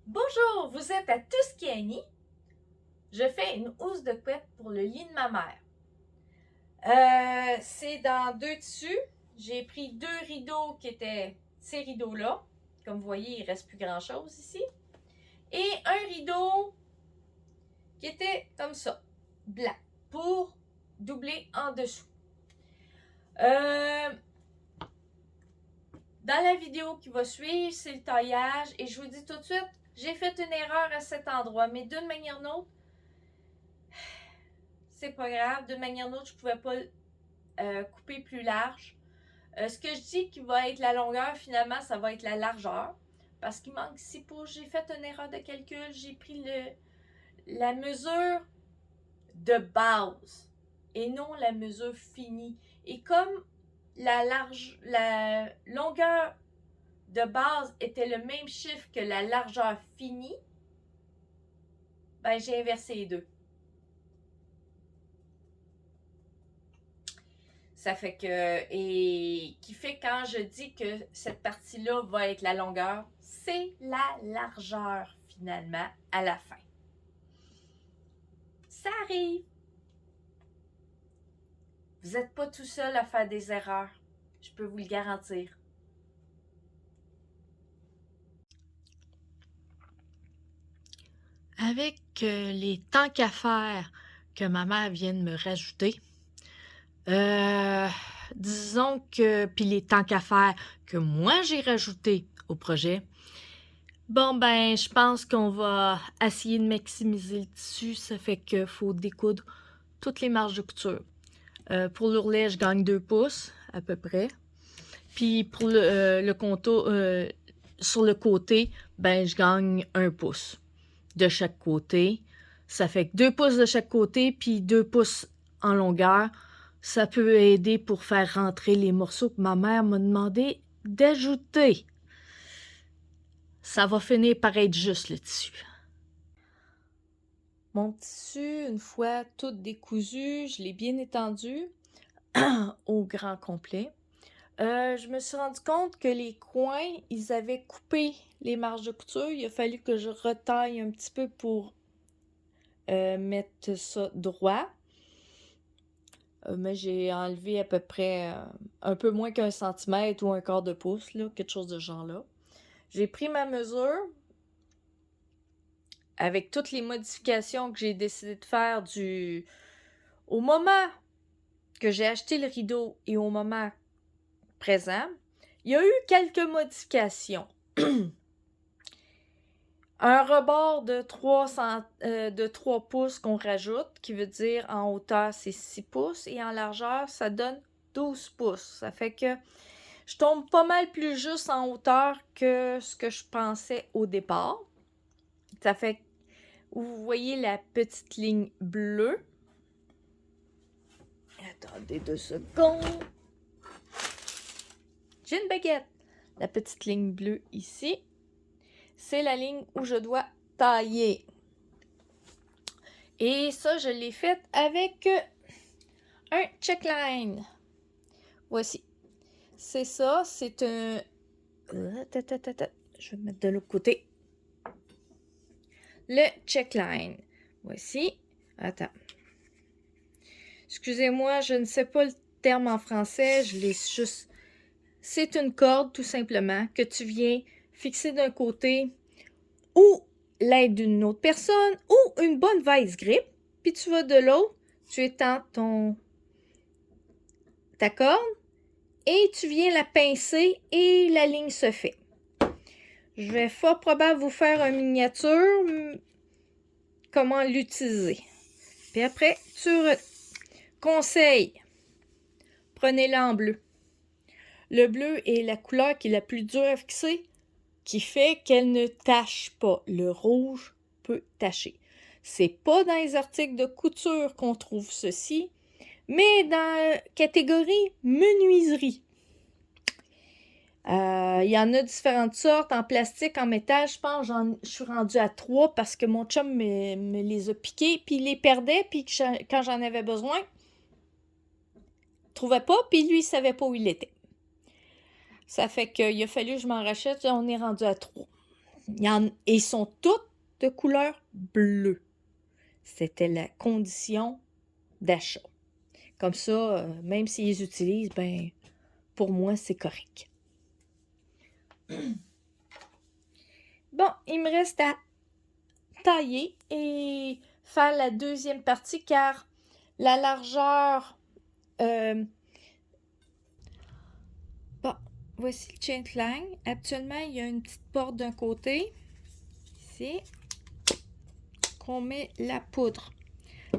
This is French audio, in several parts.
Bonjour, vous êtes à Tuscany. Je fais une housse de couette pour le lit de ma mère. C'est dans deux tissus. J'ai pris deux rideaux qui étaient ces rideaux-là. Comme vous voyez, il ne reste plus grand-chose ici. Et un rideau qui était comme ça, blanc, pour doubler en dessous. Dans la vidéo qui va suivre, c'est le taillage. Et je vous dis tout de suite, j'ai fait une erreur à cet endroit. Mais d'une manière ou d'une autre, c'est pas grave. D'une manière ou d'une autre, je pouvais pas couper plus large. Ce que je dis qui va être la longueur, finalement, ça va être la largeur. Parce qu'il manque 6 pouces. J'ai fait une erreur de calcul. J'ai pris la mesure de base et non la mesure finie. Et comme la longueur de base était le même chiffre que la largeur finie, ben j'ai inversé les deux. Ça fait que, et qui fait quand je dis que cette partie-là va être la longueur, c'est la largeur finalement à la fin. Ça arrive. Vous n'êtes pas tout seul à faire des erreurs. Je peux vous le garantir. Avec les temps qu'à faire que ma mère vient de me rajouter, euh, disons que, puis les temps qu'à faire que moi j'ai rajouté au projet, bon ben, je pense qu'on va essayer de maximiser le tissu, ça fait qu'il faut découdre toutes les marges de couture. Pour l'ourlet, je gagne 2 pouces à peu près. Puis pour le contour, sur le côté, ben je gagne 1 pouce de chaque côté. Ça fait que 2 pouces de chaque côté, puis 2 pouces en longueur. Ça peut aider pour faire rentrer les morceaux que ma mère m'a demandé d'ajouter. Ça va finir par être juste le tissu. Mon tissu, une fois tout décousu, je l'ai bien étendu au grand complet. Je me suis rendu compte que les coins, ils avaient coupé les marges de couture. Il a fallu que je retaille un petit peu pour mettre ça droit. Mais j'ai enlevé à peu près un peu moins qu'un centimètre ou un quart de pouce, là, quelque chose de ce genre-là. J'ai pris ma mesure avec toutes les modifications que j'ai décidé de faire au moment que j'ai acheté le rideau et au moment présent. Il y a eu quelques modifications. Un rebord de 3 pouces qu'on rajoute, qui veut dire en hauteur c'est 6 pouces et en largeur ça donne 12 pouces. Ça fait que je tombe pas mal plus juste en hauteur que ce que je pensais au départ. Ça fait que vous voyez la petite ligne bleue. Attendez 2 secondes. J'ai une baguette. La petite ligne bleue ici, c'est la ligne où je dois tailler. Et ça, je l'ai fait avec un checkline. Voici. C'est ça, c'est un... Je vais mettre de l'autre côté. Le checkline. Voici. Attends. Excusez-moi, je ne sais pas le terme en français, je l'ai juste... C'est une corde, tout simplement, que tu viens fixer d'un côté ou l'aide d'une autre personne ou une bonne vice grip, puis tu vas de l'autre, tu étends ta corde et tu viens la pincer et la ligne se fait. Je vais fort probable vous faire une miniature comment l'utiliser. Puis après, conseil, prenez-le en bleu. Le bleu est la couleur qui est la plus dure à fixer, qui fait qu'elle ne tache pas. Le rouge peut tacher. C'est pas dans les articles de couture qu'on trouve ceci, mais dans la catégorie menuiserie. Il y en a différentes sortes, en plastique, en métal. Je pense je suis rendue à 3 parce que mon chum me les a piqués, puis il les perdait, puis quand j'en avais besoin, il trouvait pas, puis lui, il savait pas où il était. Ça fait qu'il a fallu que je m'en rachète, on est rendu à 3. ils sont toutes de couleur bleue. C'était la condition d'achat. Comme ça, même s'ils les utilisent, ben, pour moi, c'est correct. Bon, il me reste à tailler et faire la deuxième partie car la largeur... Bon, voici le chain clang. Actuellement, il y a une petite porte d'un côté. Ici. Qu'on met la poudre.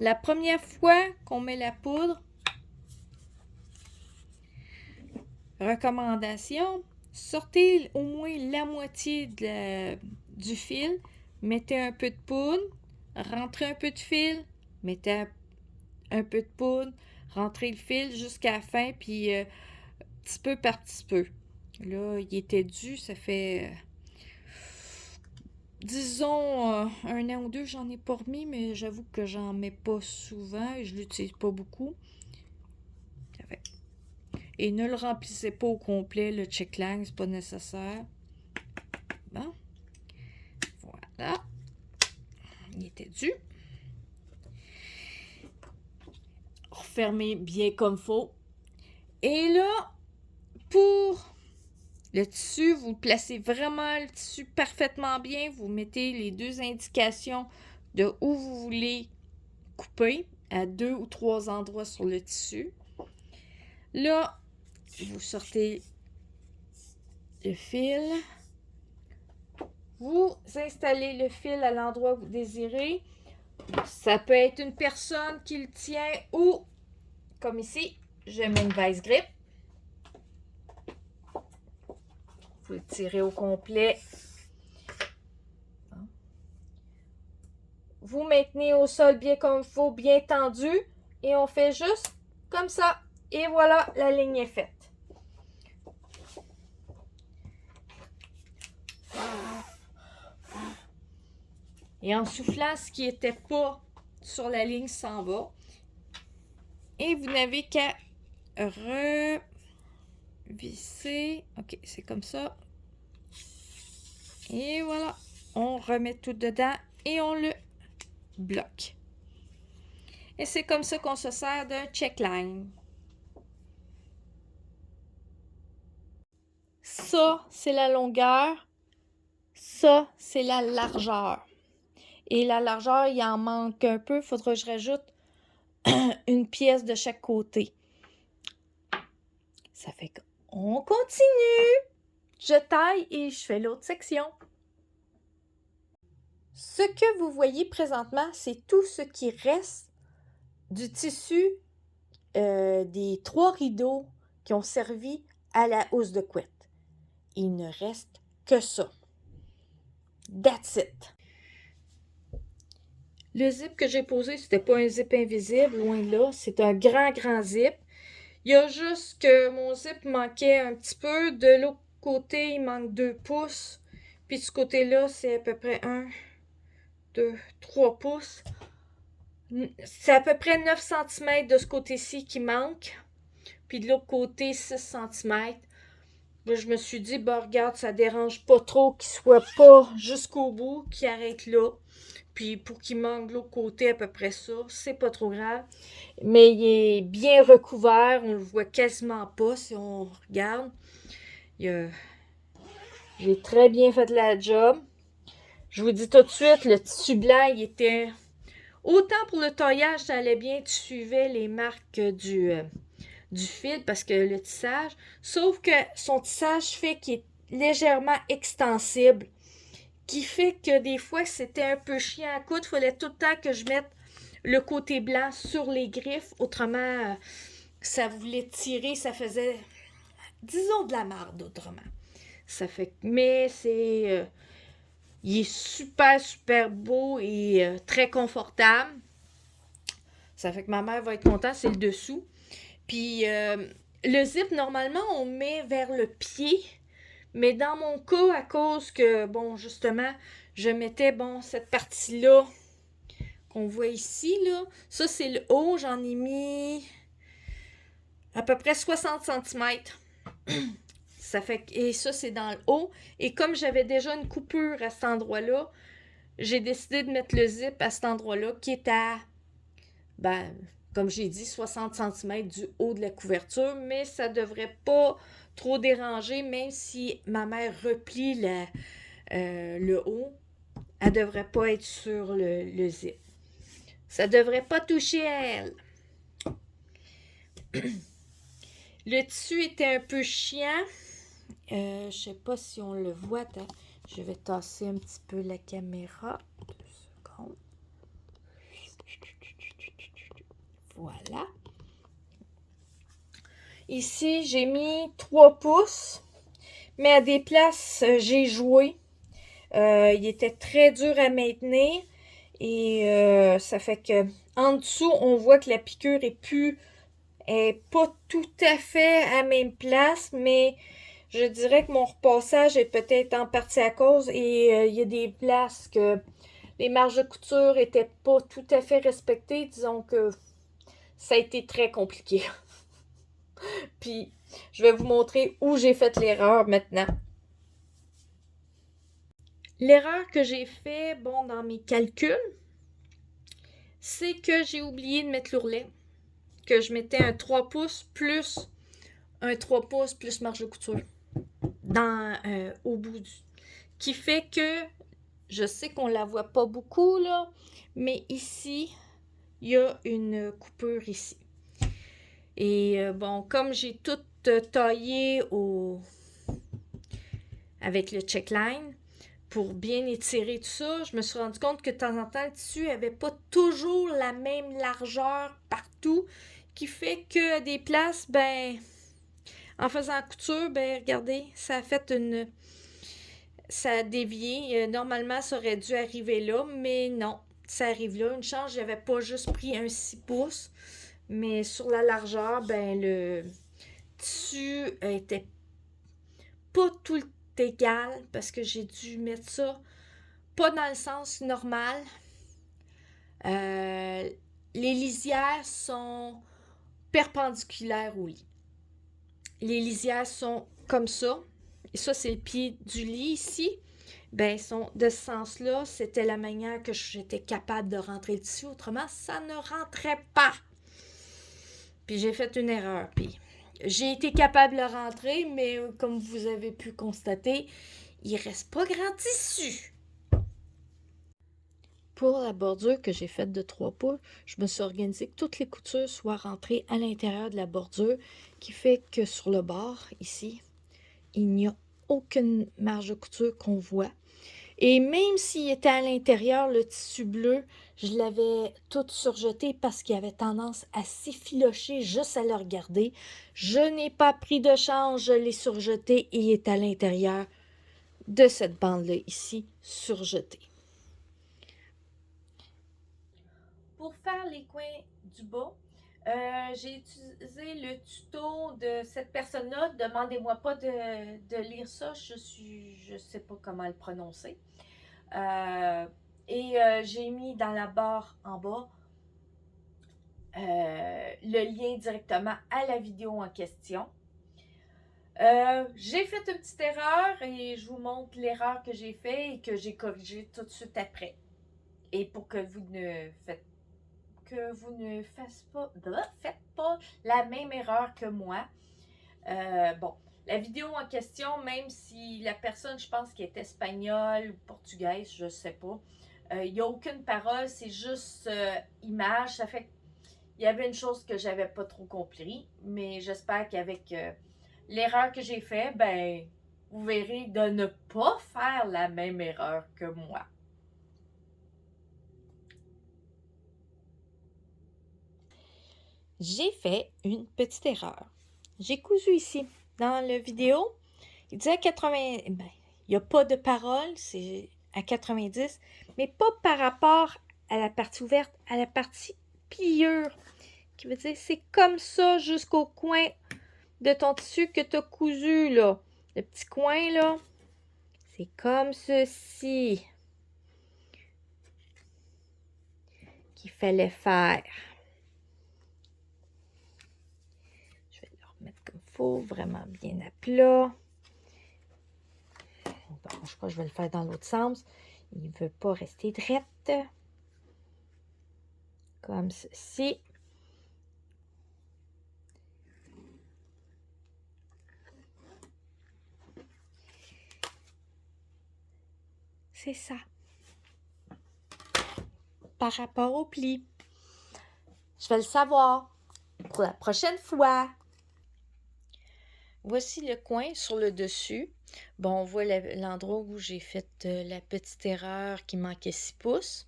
La première fois qu'on met la poudre, recommandation, sortez au moins la moitié du fil, mettez un peu de poudre, rentrez un peu de fil, mettez un peu de poudre, rentrez le fil jusqu'à la fin, puis petit peu par petit peu. Là, il était dû, ça fait... disons, un an ou deux, j'en ai pas remis, mais j'avoue que j'en mets pas souvent et je l'utilise pas beaucoup. Et ne le remplissez pas au complet, le checklang, c'est pas nécessaire. Bon. Voilà. Il était dû. Refermez bien comme faut. Et là, pour le tissu, vous placez vraiment le tissu parfaitement bien. Vous mettez les deux indications de où vous voulez couper à 2 ou 3 endroits sur le tissu. Là, vous sortez le fil. Vous installez le fil à l'endroit que vous désirez. Ça peut être une personne qui le tient ou, comme ici, je mets une vice grip. Vous le tirez au complet. Vous maintenez au sol bien comme il faut, bien tendu. Et on fait juste comme ça. Et voilà, la ligne est faite. Et en soufflant, ce qui n'était pas sur la ligne s'en va. Et vous n'avez qu'à revisser. OK, c'est comme ça. Et voilà. On remet tout dedans et on le bloque. Et c'est comme ça qu'on se sert d'un checkline. Ça, c'est la longueur. Ça, c'est la largeur. Et la largeur, il en manque un peu. Il faudra que je rajoute une pièce de chaque côté. Ça fait qu'on continue. Je taille et je fais l'autre section. Ce que vous voyez présentement, c'est tout ce qui reste du tissu des 3 rideaux qui ont servi à la housse de couette. Il ne reste que ça. That's it. Le zip que j'ai posé, c'était pas un zip invisible, loin de là. C'est un grand, grand zip. Il y a juste que mon zip manquait un petit peu. De l'autre côté, il manque 2 pouces. Puis de ce côté-là, c'est à peu près 1, 2, 3 pouces. C'est à peu près 9 cm de ce côté-ci qui manque. Puis de l'autre côté, 6 cm. Là, je me suis dit, bah regarde, ça dérange pas trop qu'il soit pas jusqu'au bout, qu'il arrête là. Puis pour qu'il manque de l'autre côté à peu près ça, c'est pas trop grave. Mais il est bien recouvert, on le voit quasiment pas si on regarde. J'ai très bien fait la job. Je vous dis tout de suite, le tissu blanc, il était... Autant pour le taillage, ça allait bien, tu suivais les marques du fil parce que le tissage, sauf que son tissage fait qu'il est légèrement extensible, qui fait que des fois c'était un peu chiant à coudre. Il fallait tout le temps que je mette le côté blanc sur les griffes, autrement ça voulait tirer, ça faisait, disons, de la marde autrement. Ça fait, mais c'est, il est super super beau et très confortable. Ça fait que ma mère va être contente, c'est le dessous. Puis le zip, normalement, on met vers le pied. Mais dans mon cas, à cause que, bon, justement, je mettais, bon, cette partie-là qu'on voit ici, là. Ça, c'est le haut. J'en ai mis à peu près 60 cm. Ça fait et ça, c'est dans le haut. Et comme j'avais déjà une coupure à cet endroit-là, j'ai décidé de mettre le zip à cet endroit-là qui est à, ben, comme j'ai dit, 60 cm du haut de la couverture, mais ça devrait pas trop déranger, même si ma mère replie le haut, elle devrait pas être sur le zip. Ça devrait pas toucher à elle. Le tissu était un peu chiant. Je sais pas si on le voit. Attends, je vais tasser un petit peu la caméra. 2 secondes. Voilà. Ici, j'ai mis 3 pouces. Mais à des places, j'ai joué. Il était très dur à maintenir. Et ça fait que en dessous, on voit que la piqûre est pas tout à fait à la même place, mais je dirais que mon repassage est peut-être en partie à cause et il y a des places que les marges de couture étaient pas tout à fait respectées. Disons que ça a été très compliqué. Puis, je vais vous montrer où j'ai fait l'erreur maintenant. L'erreur que j'ai fait, bon, dans mes calculs, c'est que j'ai oublié de mettre l'ourlet. Que je mettais un 3 pouces plus un 3 pouces plus marge de couture au bout qui fait que je sais qu'on la voit pas beaucoup là, mais ici il y a une coupure ici. Et bon, comme j'ai tout taillé avec le checkline pour bien étirer tout ça, je me suis rendu compte que de temps en temps, le tissu n'avait pas toujours la même largeur partout, qui fait que à des places, ben, en faisant la couture, ben, regardez, ça a fait ça a dévié. Normalement, ça aurait dû arriver là, mais non, ça arrive là. Une chance, j'avais pas juste pris un 6 pouces, mais sur la largeur, ben, le tissu était pas tout égal parce que j'ai dû mettre ça pas dans le sens normal. Les lisières sont perpendiculaires au lit. Les lisières sont comme ça. Et ça, c'est le pied du lit ici. Ben, sont de ce sens-là, c'était la manière que j'étais capable de rentrer le tissu. Autrement, ça ne rentrait pas. Puis j'ai fait une erreur. Puis j'ai été capable de le rentrer, mais comme vous avez pu constater, il reste pas grand tissu. Pour la bordure que j'ai faite de 3 pouces, je me suis organisée que toutes les coutures soient rentrées à l'intérieur de la bordure, qui fait que sur le bord, ici, il n'y a aucune marge de couture qu'on voit. Et même s'il était à l'intérieur, le tissu bleu, je l'avais tout surjeté parce qu'il avait tendance à s'effilocher juste à le regarder. Je n'ai pas pris de chance, je l'ai surjeté et il est à l'intérieur de cette bande-là ici, surjetée. Pour faire les coins du bas, j'ai utilisé le tuto de cette personne-là. Demandez-moi pas de lire ça, je sais pas comment le prononcer. J'ai mis dans la barre en bas le lien directement à la vidéo en question. J'ai fait une petite erreur et je vous montre l'erreur que j'ai faite et que j'ai corrigée tout de suite après. Et pour que vous ne faites pas la même erreur que moi. Bon, la vidéo en question, même si la personne, je pense qu'elle est espagnole ou portugaise, je sais pas, il n'y a aucune parole, c'est juste image. Ça fait qu'il y avait une chose que j'avais pas trop compris, mais j'espère qu'avec l'erreur que j'ai faite, ben, vous verrez de ne pas faire la même erreur que moi. J'ai fait une petite erreur. J'ai cousu ici. Dans la vidéo, il disait 80. Ben, il n'y a pas de parole, c'est à 90, mais pas par rapport à la partie ouverte, à la partie pliure. Qui veut dire c'est comme ça jusqu'au coin de ton tissu que tu as cousu, là. Le petit coin, là, c'est comme ceci qu'il fallait faire. Je vais le remettre comme il faut, vraiment bien à plat. Bon, je crois que je vais le faire dans l'autre sens. Il ne veut pas rester drette. Comme ceci. C'est ça. Par rapport au pli. Je vais le savoir pour la prochaine fois. Voici le coin sur le dessus. Bon, on voit l'endroit où j'ai fait la petite erreur qui manquait 6 pouces.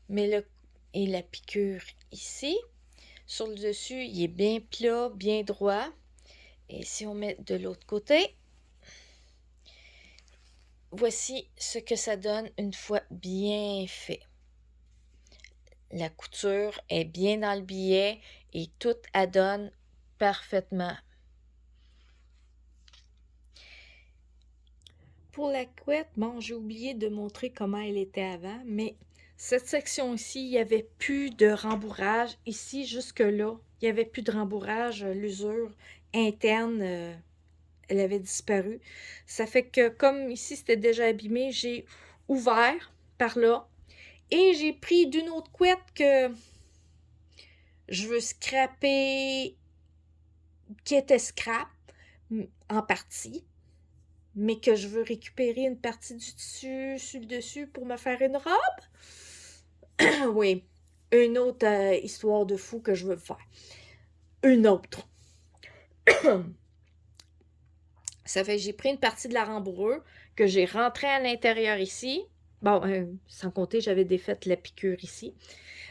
Mais et la piqûre ici. Sur le dessus, il est bien plat, bien droit. Et si on met de l'autre côté, voici ce que ça donne une fois bien fait. La couture est bien dans le billet et tout adonne parfaitement. Pour la couette, bon, j'ai oublié de montrer comment elle était avant, mais cette section-ci, il n'y avait plus de rembourrage. Ici, jusque-là, il n'y avait plus de rembourrage. L'usure interne, elle avait disparu. Ça fait que, comme ici, c'était déjà abîmé, j'ai ouvert par là et j'ai pris d'une autre couette que je veux scraper, qui était scrap en partie, mais que je veux récupérer une partie du tissu sur le dessus pour me faire une robe. Oui, une autre histoire de fou que je veux faire. Une autre. Ça fait que j'ai pris une partie de la rembourrure que j'ai rentrée à l'intérieur ici. Bon, sans compter, j'avais défait la piqûre ici.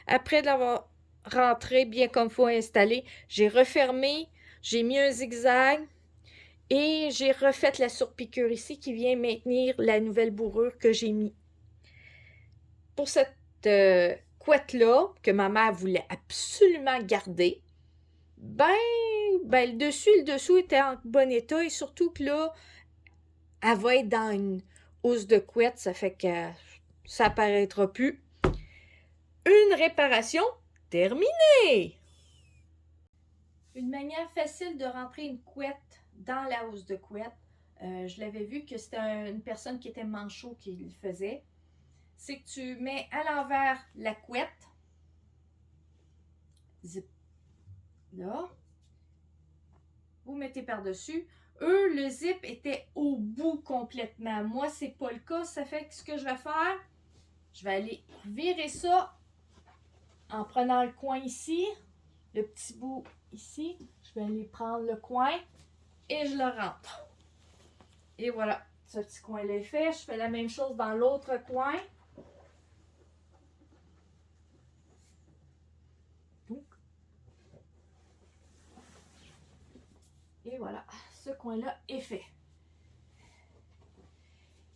Après de l'avoir rentrée bien comme il faut installée, j'ai refermé, j'ai mis un zigzag et j'ai refait la surpiqûre ici qui vient maintenir la nouvelle bourrure que j'ai mis. Pour cette couette-là, que ma mère voulait absolument garder, ben le dessus et le dessous étaient en bon état et surtout que là, elle va être dans une housse de couette, ça fait que ça apparaîtra plus. Une réparation terminée! Une manière facile de rentrer une couette dans la housse de couette, je l'avais vu que c'était une personne qui était manchot qui le faisait, c'est que tu mets à l'envers la couette, zip, là, vous mettez par-dessus. Eux, le zip était au bout complètement. Moi, c'est pas le cas. Ça fait que ce que je vais faire, je vais aller virer ça en prenant le coin ici, le petit bout ici. Je vais aller prendre le coin et je le rentre. Et voilà, ce petit coin-là est fait. Je fais la même chose dans l'autre coin. Et voilà, ce coin-là est fait.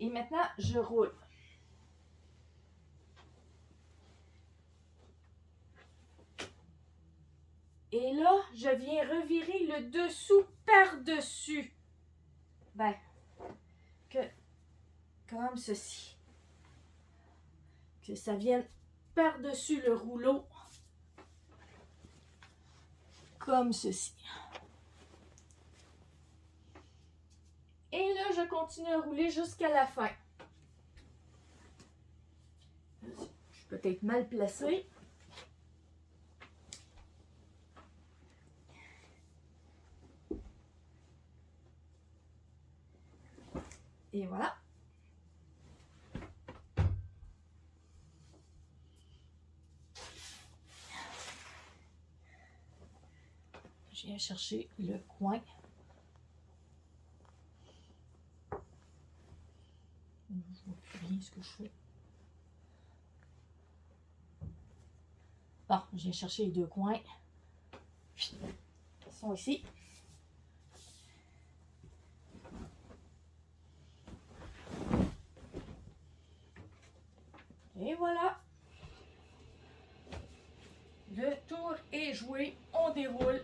Et maintenant, je roule. Et là, je viens revirer le dessous par-dessus. Ben, comme ceci. Que ça vienne par-dessus le rouleau. Comme ceci. Et là, je continue à rouler jusqu'à la fin. Je suis peut-être mal placée. Et voilà. Je viens chercher le coin. Je vois plus bien ce que je fais. Bon, je viens chercher les deux coins. Ils sont ici. Et voilà. Le tour est joué. On déroule.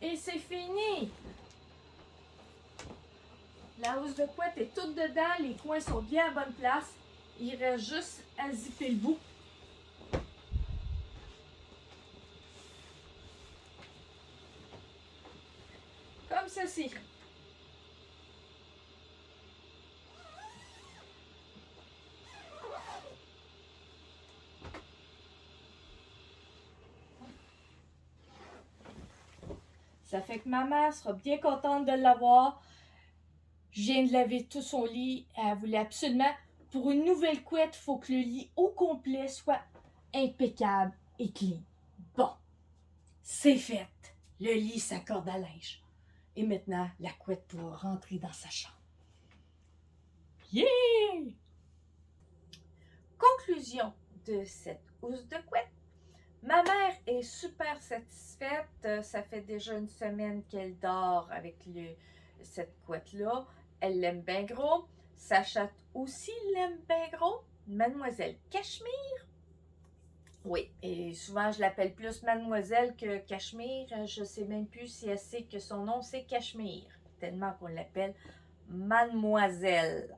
Et c'est fini. La housse de couette est toute dedans. Les coins sont bien à bonne place. Il reste juste à zipper le bout. Comme ceci. Ça fait que ma mère sera bien contente de l'avoir. Je viens de laver tout son lit. Elle voulait absolument. Pour une nouvelle couette, il faut que le lit au complet soit impeccable et clean. Bon, c'est fait. Le lit, sa corde à linge. Et maintenant, la couette pourra rentrer dans sa chambre. Yeah! Conclusion de cette housse de couette. Ma mère est super satisfaite. Ça fait déjà une semaine qu'elle dort avec cette couette-là. Elle l'aime bien gros. Sa chatte aussi l'aime bien gros. Mademoiselle Cachemire. Oui, et souvent je l'appelle plus Mademoiselle que Cachemire. Je ne sais même plus si elle sait que son nom c'est Cachemire. Tellement qu'on l'appelle Mademoiselle.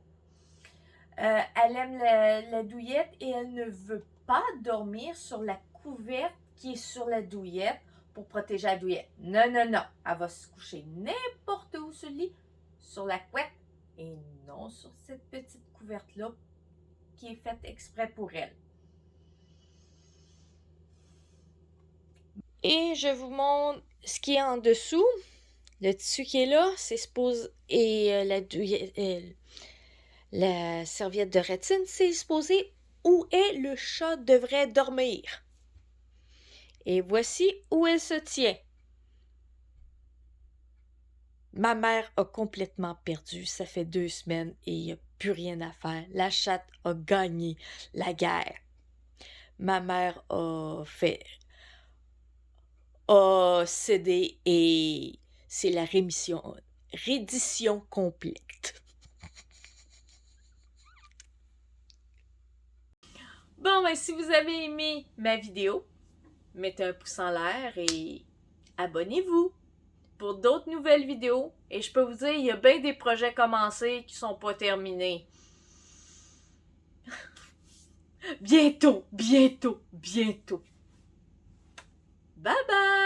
Elle aime la douillette et elle ne veut pas dormir sur la couverte qui est sur la douillette pour protéger la douillette. Non, non, non. Elle va se coucher n'importe où sur le lit, sur la couette et non sur cette petite couverte-là qui est faite exprès pour elle. Et je vous montre ce qui est en dessous. Le tissu qui est là, c'est supposé. Et la douillette. La serviette de rétine, c'est supposé où est le chat devrait dormir. Et voici où elle se tient. Ma mère a complètement perdu. Ça fait 2 semaines et il n'y a plus rien à faire. La chatte a gagné la guerre. Ma mère a cédé et c'est la reddition complète. Bon, ben si vous avez aimé ma vidéo, mettez un pouce en l'air et abonnez-vous pour d'autres nouvelles vidéos. Et je peux vous dire, il y a bien des projets commencés qui sont pas terminés. Bientôt, bientôt, bientôt. Bye bye!